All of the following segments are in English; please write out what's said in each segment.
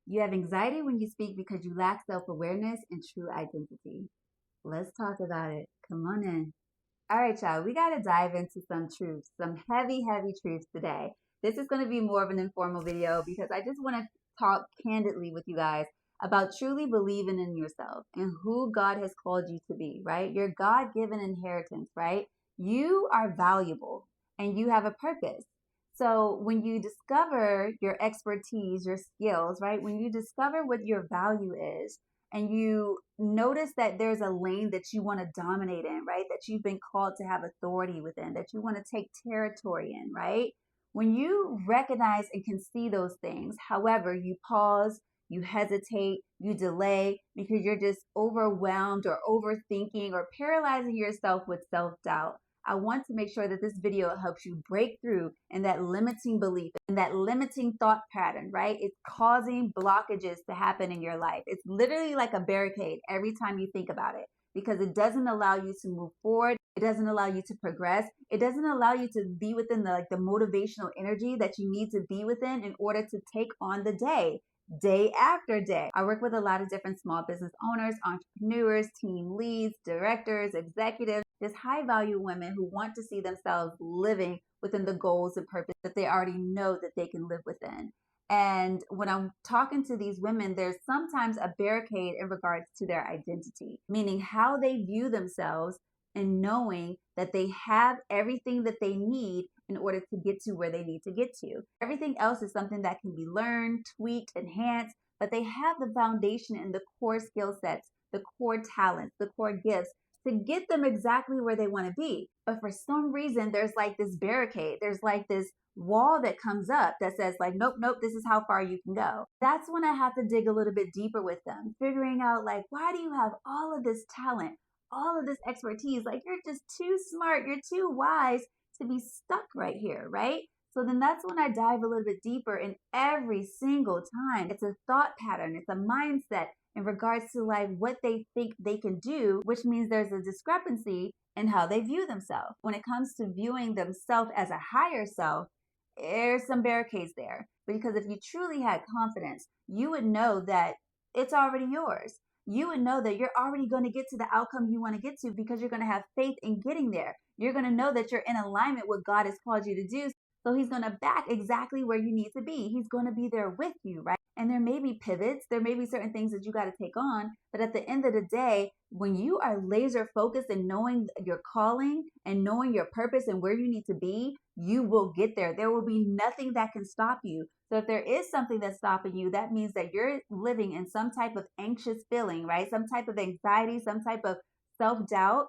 You have anxiety when you speak because you lack self-awareness and true identity. Let's talk about it. Come on in. All right, y'all, we got to dive into some truths, some heavy, heavy truths today. This is going to be more of an informal video because I just want to talk candidly with you guys about truly believing in yourself and who God has called you to be, right? Your God-given inheritance, right? You are valuable and you have a purpose. So when you discover your expertise, your skills, right? When you discover what your value is, and you notice that there's a lane that you want to dominate in, right? That you've been called to have authority within, that you want to take territory in, right? When you recognize and can see those things, however, you pause, you hesitate, you delay because you're just overwhelmed or overthinking or paralyzing yourself with self-doubt. I want to make sure that this video helps you break through in that limiting belief and that limiting thought pattern, right? It's causing blockages to happen in your life. It's literally like a barricade every time you think about it because it doesn't allow you to move forward. It doesn't allow you to progress. It doesn't allow you to be within the motivational energy that you need to be within in order to take on the day after day. I work with a lot of different small business owners, entrepreneurs, team leads, directors, executives, just high value women who want to see themselves living within the goals and purpose that they already know that they can live within. And when I'm talking to these women, there's sometimes a barricade in regards to their identity, meaning how they view themselves and knowing that they have everything that they need in order to get to where they need to get to. Everything else is something that can be learned, tweaked, enhanced, but they have the foundation and the core skill sets, the core talents, the core gifts to get them exactly where they want to be. But for some reason, there's like this barricade. There's like this wall that comes up that says like, nope, this is how far you can go. That's when I have to dig a little bit deeper with them, figuring out like, why do you have all of this talent, all of this expertise? Like, you're just too smart. You're too wise to be stuck right here, right? So then that's when I dive a little bit deeper, and every single time it's a thought pattern, it's a mindset in regards to like what they think they can do, which means there's a discrepancy in how they view themselves. When it comes to viewing themselves as a higher self, there's some barricades there. Because if you truly had confidence, you would know that it's already yours. You would know that you're already going to get to the outcome you want to get to because you're going to have faith in getting there. You're going to know that you're in alignment with what God has called you to do. So he's going to back exactly where you need to be. He's going to be there with you, right? And there may be pivots. There may be certain things that you got to take on. But at the end of the day, when you are laser focused and knowing your calling and knowing your purpose and where you need to be, you will get there. There will be nothing that can stop you. So if there is something that's stopping you, that means that you're living in some type of anxious feeling, right? Some type of anxiety, some type of self-doubt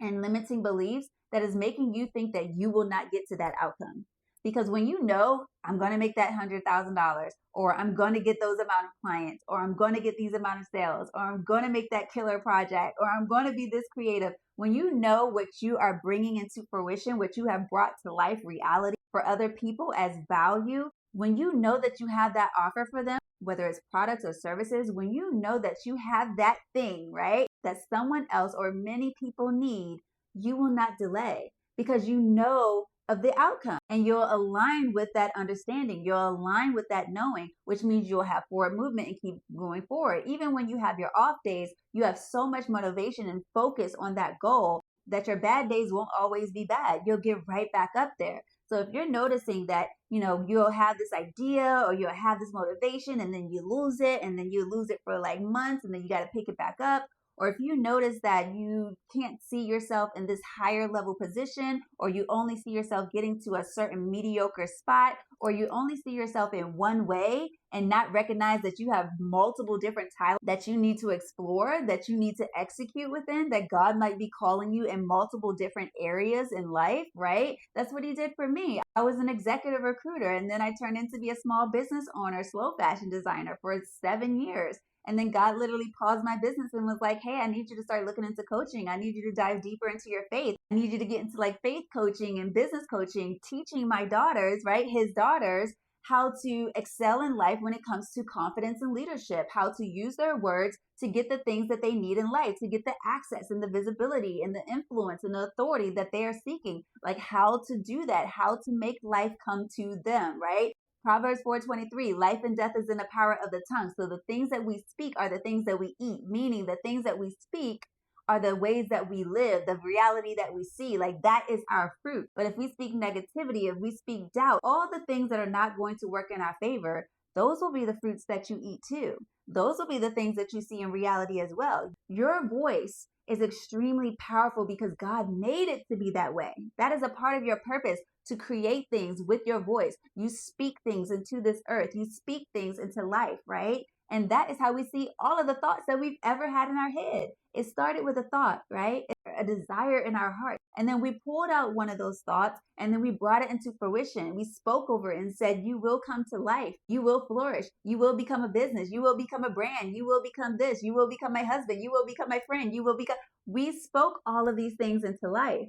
and limiting beliefs that is making you think that you will not get to that outcome. Because when you know, I'm going to make that $100,000, or I'm going to get those amount of clients, or I'm going to get these amount of sales, or I'm going to make that killer project, or I'm going to be this creative. When you know what you are bringing into fruition, what you have brought to life, reality for other people as value, when you know that you have that offer for them, whether it's products or services, when you know that you have that thing, right, that someone else or many people need, you will not delay because you know of the outcome and you'll align with that understanding. You'll align with that knowing, which means you'll have forward movement and keep going forward. Even when you have your off days, you have so much motivation and focus on that goal that your bad days won't always be bad. You'll get right back up there. So if you're noticing that, you'll have this idea or you'll have this motivation and then you lose it and then you lose it for like months and then you got to pick it back up. Or if you notice that you can't see yourself in this higher level position, or you only see yourself getting to a certain mediocre spot, or you only see yourself in one way and not recognize that you have multiple different talents that you need to explore, that you need to execute within, that God might be calling you in multiple different areas in life, right? That's what he did for me. I was an executive recruiter and then I turned into be a small business owner, slow fashion designer for 7 years. And then God literally paused my business and was like, hey, I need you to start looking into coaching. I need you to dive deeper into your faith. I need you to get into like faith coaching and business coaching, teaching my daughters, right? His daughters, how to excel in life when it comes to confidence and leadership, how to use their words to get the things that they need in life, to get the access and the visibility and the influence and the authority that they are seeking, like how to do that, how to make life come to them, right? Proverbs 4:23, life and death is in the power of the tongue. So the things that we speak are the things that we eat, meaning the things that we speak are the ways that we live, the reality that we see. Like that is our fruit. But if we speak negativity, if we speak doubt, all the things that are not going to work in our favor, those will be the fruits that you eat too. Those will be the things that you see in reality as well. Your voice is extremely powerful because God made it to be that way. That is a part of your purpose, to create things with your voice. You speak things into this earth. You speak things into life, right? And that is how we see all of the thoughts that we've ever had in our head. It started with a thought, right? A desire in our heart. And then we pulled out one of those thoughts and then we brought it into fruition. We spoke over it and said, you will come to life. You will flourish. You will become a business. You will become a brand. You will become this. You will become my husband. You will become my friend. You will become. We spoke all of these things into life.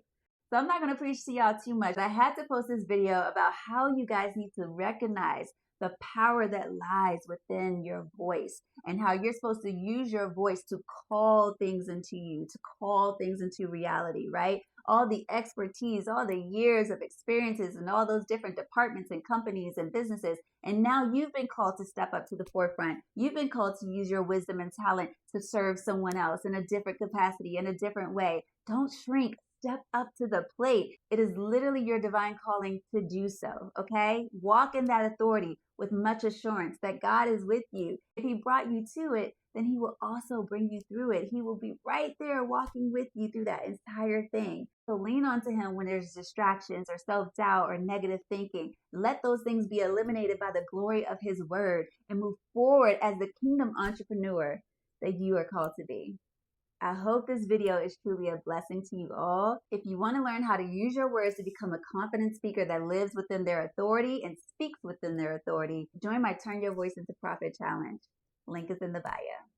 So I'm not going to preach to y'all too much. I had to post this video about how you guys need to recognize the power that lies within your voice and how you're supposed to use your voice to call things into you, to call things into reality, right? All the expertise, all the years of experiences and all those different departments and companies and businesses. And now you've been called to step up to the forefront. You've been called to use your wisdom and talent to serve someone else in a different capacity, in a different way. Don't shrink. Step up to the plate. It is literally your divine calling to do so, okay? Walk in that authority with much assurance that God is with you. If He brought you to it, then He will also bring you through it. He will be right there walking with you through that entire thing. So lean onto Him when there's distractions or self-doubt or negative thinking. Let those things be eliminated by the glory of His word and move forward as the kingdom entrepreneur that you are called to be. I hope this video is truly a blessing to you all. If you want to learn how to use your words to become a confident speaker that lives within their authority and speaks within their authority, join my Turn Your Voice into Profit Challenge. Link is in the bio.